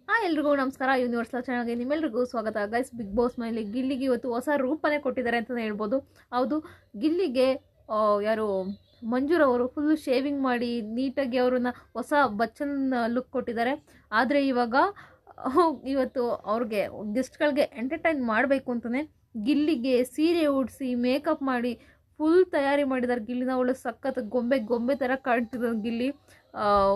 ಎಲ್ರಿಗೂ ನಮಸ್ಕಾರ. ಯೂನಿವರ್ಸಲ್ ಚಾನಲ್ಗೆ ನಿಮ್ಮೆಲ್ರಿಗೂ ಸ್ವಾಗತ. ಗೈಸ್, ಬಿಗ್ ಬಾಸ್ ಮನೇಲಿ ಗಿಲ್ಲಿಗೆ ಇವತ್ತು ಹೊಸ ರೂಪನೇ ಕೊಟ್ಟಿದ್ದಾರೆ ಅಂತಲೇ ಹೇಳ್ಬೋದು. ಹೌದು, ಗಿಲ್ಲಿಗೆ ಯಾರು ಮಂಜೂರವರು ಫುಲ್ಲು ಶೇವಿಂಗ್ ಮಾಡಿ ನೀಟಾಗಿ ಅವ್ರನ್ನ ಹೊಸ ಬಚ್ಚನ್ ಲುಕ್ ಕೊಟ್ಟಿದ್ದಾರೆ. ಆದರೆ ಇವತ್ತು ಅವ್ರಿಗೆ ಗೆಸ್ಟ್ಗಳಿಗೆ ಎಂಟರ್ಟೈನ್ ಮಾಡಬೇಕು ಅಂತಲೇ ಗಿಲ್ಲಿಗೆ ಸೀರೆ ಉಡಿಸಿ ಮೇಕಪ್ ಮಾಡಿ ಫುಲ್ ತಯಾರಿ ಮಾಡಿದ್ದಾರೆ. ಗಿಲ್ಲಿನ ಒಳ್ಳೆ ಸಖತ್ ಗೊಂಬೆ ಥರ ಕಾಣ್ತಿದ್ದಾರೆ. ಗಿಲ್ಲಿ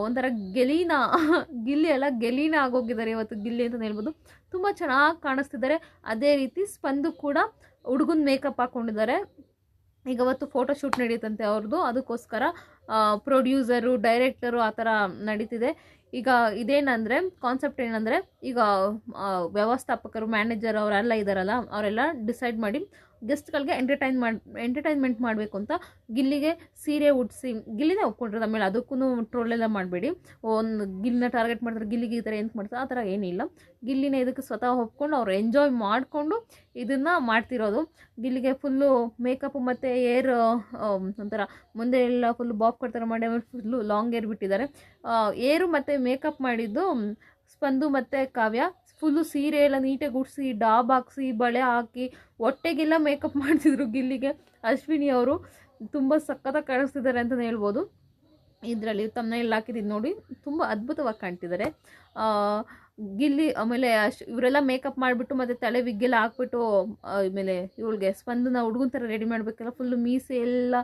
ಒಂಥರ ಗಿಲ್ಲಿ ಎಲ್ಲ ಗೆಲೀನ ಆಗೋಗಿದ್ದಾರೆ ಇವತ್ತು ಗಿಲ್ಲಿ ಅಂತಲೇ ಹೇಳ್ಬೋದು. ತುಂಬ ಚೆನ್ನಾಗಿ ಕಾಣಿಸ್ತಿದ್ದಾರೆ. ಅದೇ ರೀತಿ ಸ್ಪಂದು ಕೂಡ ಹುಡುಗನ ಮೇಕಪ್ ಹಾಕ್ಕೊಂಡಿದ್ದಾರೆ. ಈಗ ಅವತ್ತು ಫೋಟೋ ಶೂಟ್ ನಡೀತಂತೆ ಅವ್ರದ್ದು. ಅದಕ್ಕೋಸ್ಕರ ಪ್ರೊಡ್ಯೂಸರು, ಡೈರೆಕ್ಟರು ಆ ಥರ ನಡೀತಿದೆ. ಈಗ ಇದೇನಂದರೆ ಕಾನ್ಸೆಪ್ಟ್ ಏನಂದರೆ, ಈಗ ವ್ಯವಸ್ಥಾಪಕರು, ಮ್ಯಾನೇಜರ್ ಅವರೆಲ್ಲ ಇದ್ದಾರಲ್ಲ, ಅವರೆಲ್ಲ ಡಿಸೈಡ್ ಮಾಡಿ ಗೆಸ್ಟ್ಗಳಿಗೆ ಎಂಟರ್ಟೈನ್ಮೆಂಟ್ ಮಾಡಬೇಕು ಅಂತ ಗಿಲ್ಲಿಗೆ ಸೀರೆ ಉಡಿಸಿ, ಗಿಲ್ಲಿನೇ ಒಪ್ಕೊಂಡಿರೋದು. ಆಮೇಲೆ ಅದಕ್ಕೂ ಟ್ರೋಲೆಲ್ಲ ಮಾಡಬೇಡಿ, ಒಂದು ಗಿಲ್ಲಿನ ಟಾರ್ಗೆಟ್ ಮಾಡ್ತಾರೆ, ಗಿಲ್ಲಿಗೆ ಈ ಥರ ಏನು ಮಾಡ್ತಾರೆ, ಆ ಥರ ಏನಿಲ್ಲ. ಗಿಲ್ಲಿನೇ ಇದಕ್ಕೆ ಸ್ವತಃ ಒಪ್ಕೊಂಡು ಅವ್ರು ಎಂಜಾಯ್ ಮಾಡಿಕೊಂಡು ಇದನ್ನು ಮಾಡ್ತಿರೋದು. ಗಿಲ್ಲಿಗೆ ಫುಲ್ಲು ಮೇಕಪ್ ಮತ್ತು ಏರ್ ಒಂಥರ ಮುಂದೆ ಎಲ್ಲ ಫುಲ್ಲು ಬಾಬ್ ಕಟ್ ಥರ ಮಾಡಿ ಆಮೇಲೆ ಫುಲ್ಲು ಲಾಂಗ್ ಏರ್ ಬಿಟ್ಟಿದ್ದಾರೆ. ಏರು ಮತ್ತು ಮೇಕಪ್ ಮಾಡಿದ್ದು ಸ್ಪಂದು ಮತ್ತು ಕಾವ್ಯ. ಫುಲ್ಲು ಸೀರೆ ಎಲ್ಲ ನೀಟಾಗಿ ಉಡಿಸಿ, ಡಾಬ್ ಹಾಕ್ಸಿ, ಬಳೆ ಹಾಕಿ, ಹೊಟ್ಟೆಗೆಲ್ಲ ಮೇಕಪ್ ಮಾಡ್ತಿದ್ರು ಗಿಲ್ಲಿಗೆ. ಅಶ್ವಿನಿ ಅವರು ತುಂಬ ಸಖತ್ತಾಗಿ ಕಾಣಿಸ್ತಿದ್ದಾರೆ ಅಂತಲೇ ಹೇಳ್ಬೋದು. ಇದರಲ್ಲಿ ತಮ್ಮನೇಲಿ ಹಾಕಿದ್ದು ನೋಡಿ, ತುಂಬ ಅದ್ಭುತವಾಗಿ ಕಾಣ್ತಿದ್ದಾರೆ ಗಿಲ್ಲಿ. ಆಮೇಲೆ ಇವರೆಲ್ಲ ಮೇಕಪ್ ಮಾಡಿಬಿಟ್ಟು ಮತ್ತು ತಲೆ ವಿಗ್ಗೆಲ್ಲ ಹಾಕ್ಬಿಟ್ಟು ಆಮೇಲೆ ಇವಳಿಗೆ ಸ್ಪಂದನ ಹುಡುಗನ ಥರ ರೆಡಿ ಮಾಡಬೇಕಲ್ಲ, ಫುಲ್ಲು ಮೀಸೆ ಎಲ್ಲ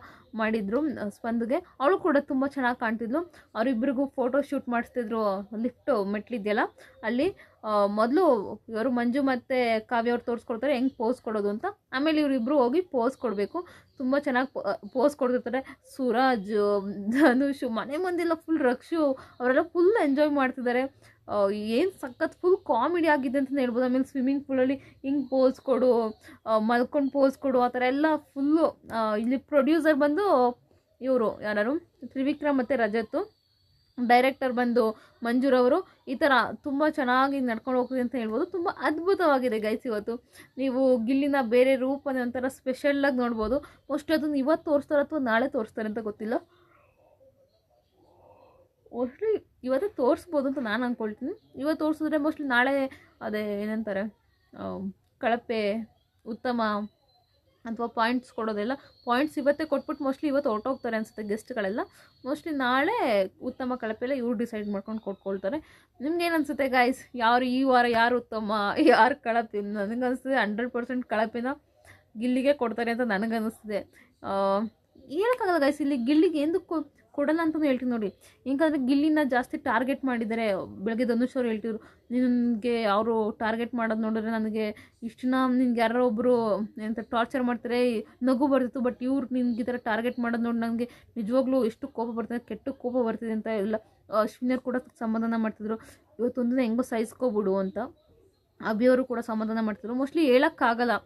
ಮಾಡಿದ್ರು ಸ್ಪಂದಿಗೆ. ಅವಳು ಕೂಡ ತುಂಬ ಚೆನ್ನಾಗಿ ಕಾಣ್ತಿದ್ಲು. ಅವರಿಬ್ಬರಿಗೂ ಫೋಟೋ ಶೂಟ್ ಮಾಡಿಸ್ತಿದ್ರು. ಲಿಫ್ಟು ಮೆಟ್ಲಿದೆಯಲ್ಲ ಅಲ್ಲಿ ಮೊದಲು ಇವರು ಮಂಜು ಮತ್ತು ಕಾವ್ಯ ಅವ್ರು ತೋರಿಸ್ಕೊಡ್ತಾರೆ ಹೆಂಗೆ ಪೋಸ್ ಕೊಡೋದು ಅಂತ. ಆಮೇಲೆ ಇವರಿಬ್ಬರು ಹೋಗಿ ಪೋಸ್ ಕೊಡಬೇಕು. ತುಂಬ ಚೆನ್ನಾಗಿ ಪೋಸ್ ಕೊಡ್ತಿರ್ತಾರೆ. ಸೂರಜ್, ಧನುಷ್, ಮನೆ ಮಂದಿಲ್ಲ ಫುಲ್ ರಕ್ಷು ಅವರೆಲ್ಲ ಫುಲ್ ಎಂಜಾಯ್ ಮಾಡ್ತಿದ್ದಾರೆ. ಏನು ಸಖತ್ ಫುಲ್ ಕಾಮಿಡಿ ಆಗಿದೆ ಅಂತಲೇ ಹೇಳ್ಬೋದು. ಆಮೇಲೆ ಸ್ವಿಮ್ಮಿಂಗ್ ಪೂಲಲ್ಲಿ ಹಿಂಗೆ ಪೋಸ್ ಕೊಡು, ಮಲ್ಕೊಂಡು ಪೋಸ್ ಕೊಡು, ಆ ಥರ ಎಲ್ಲ ಫುಲ್ಲು. ಇಲ್ಲಿ ಪ್ರೊಡ್ಯೂಸರ್ ಬಂದು ಇವರು ಯಾರು, ತ್ರಿವಿಕ್ರಮ್ ಮತ್ತು ರಜತ್. ಡೈರೆಕ್ಟರ್ ಬಂದು ಮಂಜೂರವರು. ಈ ಥರ ತುಂಬ ಚೆನ್ನಾಗಿ ನಡ್ಕೊಂಡು ಹೋಗ್ತಿದೆ ಅಂತ ಹೇಳ್ಬೋದು. ತುಂಬ ಅದ್ಭುತವಾಗಿದೆ ಗೈಸ್. ಇವತ್ತು ನೀವು ಗಿಲ್ಲಿನ ಬೇರೆ ರೂಪನೇ ಒಂಥರ ಸ್ಪೆಷಲ್ಲಾಗಿ ನೋಡ್ಬೋದು. ಮೋಸ್ಟ್ಲಿ ಅದನ್ನು ಇವತ್ತು ತೋರಿಸ್ತಾರೆ ಅಥವಾ ನಾಳೆ ತೋರಿಸ್ತಾರೆ ಅಂತ ಗೊತ್ತಿಲ್ಲ. ಮೋಸ್ಟ್ಲಿ ಇವತ್ತೇ ತೋರಿಸ್ಬೋದು ಅಂತ ನಾನು ಅಂದ್ಕೊಳ್ತೀನಿ. ಇವತ್ತು ತೋರಿಸಿದ್ರೆ ಮೋಸ್ಟ್ಲಿ ನಾಳೆ ಅದೇ ಏನಂತಾರೆ, ಕಳಪೆ, ಉತ್ತಮ ಅಥವಾ ಪಾಯಿಂಟ್ಸ್ ಕೊಡೋದೆಲ್ಲ, ಪಾಯಿಂಟ್ಸ್ ಇವತ್ತೇ ಕೊಟ್ಬಿಟ್ಟು ಮೋಸ್ಟ್ಲಿ ಇವತ್ತು ಹೊರಟೋಗ್ತಾರೆ ಅನಿಸುತ್ತೆ ಗೆಸ್ಟ್ಗಳೆಲ್ಲ. ಮೋಸ್ಟ್ಲಿ ನಾಳೆ ಉತ್ತಮ ಕಳಪೆಲ್ಲ ಇವ್ರು ಡಿಸೈಡ್ ಮಾಡ್ಕೊಂಡು ಕೊಟ್ಕೊಳ್ತಾರೆ. ನಿಮ್ಗೇನು ಅನಿಸುತ್ತೆ ಗಾಯ್ಸ್? ಈ ವಾರ ಯಾರು ಉತ್ತಮ, ಯಾರು ಕಳಪೆ? ನನಗನ್ನಿಸ್ತಿದೆ 100% ಕಳಪೆನ ಗಿಲ್ಲಿಗೆ ಕೊಡ್ತಾರೆ ಅಂತ ನನಗನ್ನಿಸ್ತಿದೆ. ಹೇಳೋಕ್ಕಾಗಲ್ಲ ಗೈಸ್, ಇಲ್ಲಿ ಗಿಲ್ಲಿಗೆ ಎಂದಕ್ಕೂ ಕೊಡಲ್ಲ ಅಂತಲೂ ಹೇಳ್ತೀನಿ ನೋಡಿ. ಯಾಕಂದರೆ ಗಿಲ್ಲಿನ ಜಾಸ್ತಿ ಟಾರ್ಗೆಟ್ ಮಾಡಿದ್ದಾರೆ. ಬೆಳಗ್ಗೆ ಧನುಷ್ ಅವ್ರು ಹೇಳ್ತಿದ್ರು, ನಿನಗೆ ಅವರು ಟಾರ್ಗೆಟ್ ಮಾಡೋದು ನೋಡಿದ್ರೆ ನನಗೆ ಇಷ್ಟನ್ನ ನಿನ್ಗೆ ಯಾರೋ ಒಬ್ಬರು ಏನಂತ ಟಾರ್ಚರ್ ಮಾಡ್ತಾರೆ, ನಗು ಬರ್ತಿತ್ತು. ಬಟ್ ಇವ್ರು ನಿನ್ಗೆ ಈ ಥರ ಟಾರ್ಗೆಟ್ ಮಾಡೋದು ನೋಡಿ ನನಗೆ ನಿಜವಾಗ್ಲೂ ಎಷ್ಟು ಕೋಪ ಬರ್ತಿದೆ, ಕೆಟ್ಟ ಕೋಪ ಬರ್ತಿದೆ ಅಂತ ಎಲ್ಲ ಅಶ್ವಿನಿಯವ್ರು ಕೂಡ ಸಮಾಧಾನ ಮಾಡ್ತಿದ್ರು. ಇವತ್ತೊಂದಿನ ಹೆಂಗೋ ಸಹಿಸ್ಕೊಬಿಡು ಅಂತ ಅಭಿಯವರು ಕೂಡ ಸಮಾಧಾನ ಮಾಡ್ತಿದ್ರು. ಮೋಸ್ಟ್ಲಿ ಹೇಳೋಕ್ಕಾಗಲ್ಲ,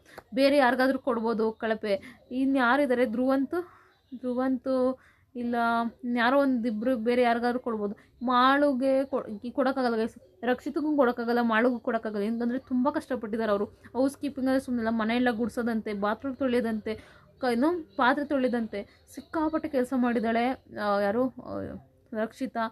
ಬೇರೆ ಯಾರಿಗಾದ್ರೂ ಕೊಡ್ಬೋದು ಕಳಪೆ. ಇನ್ನು ಯಾರಿದ್ದಾರೆ, ಧ್ರುವಂತು ಇಲ್ಲ ಯಾರೋ ಒಂದಿಬ್ಬರು ಬೇರೆ ಯಾರಿಗಾದ್ರೂ ಕೊಡ್ಬೋದು. ಮಾಳುಗೆ ಕೊಡೋಕ್ಕಾಗಲ್ಲ ಗೈಸ್, ರಕ್ಷಿತಗೂ ಕೊಡೋಕ್ಕಾಗಲ್ಲ, ಮಾಳುಗೂ ಕೊಡೋಕ್ಕಾಗಲ್ಲ. ಏನಂದರೆ ತುಂಬ ಕಷ್ಟಪಟ್ಟಿದ್ದಾರೆ ಅವರು. ಹೌಸ್ ಕೀಪಿಂಗ್ ಅಂದರೆ ಸುಮ್ಮನೆ ಮನೆಯೆಲ್ಲ ಗುಡಿಸೋದಂತೆ, ಬಾತ್ರೂಮ್ ತೊಳೆಯೋದಂತೆ, ಪಾತ್ರೆ ತೊಳೆಯೋದಂತೆ ಸಿಕ್ಕಾಪಟ್ಟೆ ಕೆಲಸ ಮಾಡಿದ್ದಾಳೆ ಯಾರು ರಕ್ಷಿತಾ.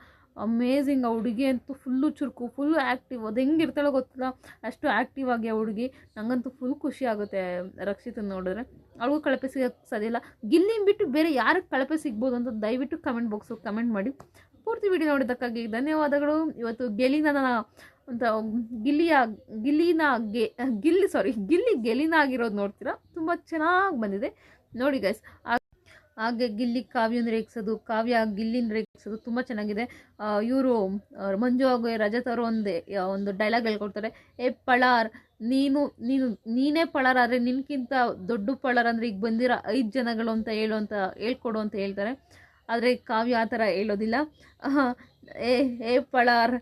ಅಮೇಝಿಂಗ್. ಆ ಹುಡುಗಿ ಅಂತೂ ಫುಲ್ಲು ಚುರುಕು, ಫುಲ್ಲು ಆ್ಯಕ್ಟಿವ್. ಅದು ಹೆಂಗಿರ್ತಾಳೋ ಗೊತ್ತಿಲ್ಲ, ಅಷ್ಟು ಆ್ಯಕ್ಟಿವ್ ಆಗಿ ಆ ಹುಡುಗಿ. ನನಗಂತೂ ಫುಲ್ ಖುಷಿ ಆಗುತ್ತೆ ರಕ್ಷಿತನ ನೋಡಿದ್ರೆ. ಅವಳಿಗೂ ಕಳಪೆ ಸಿಗೋಕ್ಕೆ ಸಾಧ್ಯ ಇಲ್ಲ. ಗಿಲ್ಲಿನ ಬಿಟ್ಟು ಬೇರೆ ಯಾರಿಗೆ ಕಳಪೆ ಸಿಗ್ಬೋದು ಅಂತ ದಯವಿಟ್ಟು ಕಮೆಂಟ್ ಬಾಕ್ಸಲ್ಲಿ ಕಮೆಂಟ್ ಮಾಡಿ. ಪೂರ್ತಿ ವಿಡಿಯೋ ನೋಡಿದ್ದಕ್ಕಾಗಿ ಧನ್ಯವಾದಗಳು. ಇವತ್ತು ಗಿಲ್ಲಿ ಗೆಲಿನ ಆಗಿರೋದು ನೋಡ್ತೀರಾ, ತುಂಬ ಚೆನ್ನಾಗಿ ಬಂದಿದೆ ನೋಡಿ ಗೈಸ್. ಹಾಗೆ ಗಿಲ್ಲಿ ಕಾವ್ಯನ ರೇಗಿಸೋದು, ಕಾವ್ಯ ಗಿಲ್ಲಿನ ರೇಗಿಸೋದು ತುಂಬ ಚೆನ್ನಾಗಿದೆ. ಇವರು ಮಂಜು ಹಾಗೂ ರಜತ್ ಅವರು ಒಂದು ಡೈಲಾಗ್ ಹೇಳ್ಕೊಡ್ತಾರೆ, ಪಳಾರ್ ನೀನೇ ಪಳಾರ್ ಆದರೆ ನಿನ್ಕಿಂತ ದೊಡ್ಡ ಪಳಾರ್ ಅಂದರೆ ಈಗ ಬಂದಿರೋ 5 ಜನಗಳು ಅಂತ ಹೇಳ್ಕೊಡು ಅಂತ ಹೇಳ್ತಾರೆ. ಆದರೆ ಕಾವ್ಯ ಆ ಥರ ಹೇಳೋದಿಲ್ಲ. ಪಳಾರ್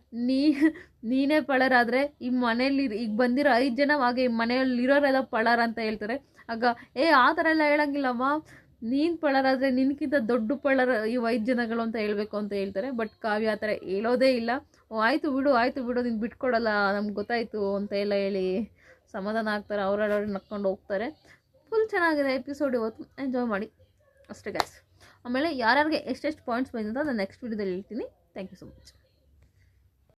ನೀನೇ ಪಳಾರ್ ಆದರೆ ಈ ಮನೇಲಿ ಈಗ ಬಂದಿರೋ 5 ಜನ, ಹಾಗೆ ಮನೆಯಲ್ಲಿರೋರೆಲ್ಲ ಪಳಾರ್ ಅಂತ ಹೇಳ್ತಾರೆ. ಆಗ ಆ ಥರ ಎಲ್ಲ ಹೇಳಂಗಿಲ್ಲಮ್ಮ, ನೀನು ಪಳರಾದರೆ ನಿನ್ಕಿಂತ ದೊಡ್ಡ ಪಳರ ಈ 5 ಜನಗಳು ಅಂತ ಹೇಳಬೇಕು ಅಂತ ಹೇಳ್ತಾರೆ. ಬಟ್ ಕಾವ್ಯ ಆ ಥರ ಹೇಳೋದೇ ಇಲ್ಲ. ಆಯಿತು ಬಿಡು ನೀನು ಬಿಟ್ಕೊಡಲ್ಲ, ನಮ್ಗೆ ಗೊತ್ತಾಯಿತು ಅಂತ ಎಲ್ಲ ಹೇಳಿ ಸಮಾಧಾನ ಆಗ್ತಾರೆ. ಅವರೆಲ್ಲ ನಕ್ಕೊಂಡು ಹೋಗ್ತಾರೆ. ಫುಲ್ ಚೆನ್ನಾಗಿದೆ ಎಪಿಸೋಡ್. ಇವತ್ತು ಎಂಜಾಯ್ ಮಾಡಿ ಅಷ್ಟೇ ಗೈಸ್. ಆಮೇಲೆ ಯಾರ್ಯಾರಿಗೆ ಎಷ್ಟೆಷ್ಟು ಪಾಯಿಂಟ್ಸ್ ಬಂದಿದೆ ಅಂತ ನಾನು ನೆಕ್ಸ್ಟ್ ವೀಡಿಯೋದಲ್ಲಿ ಹೇಳ್ತೀನಿ. Thank you so much.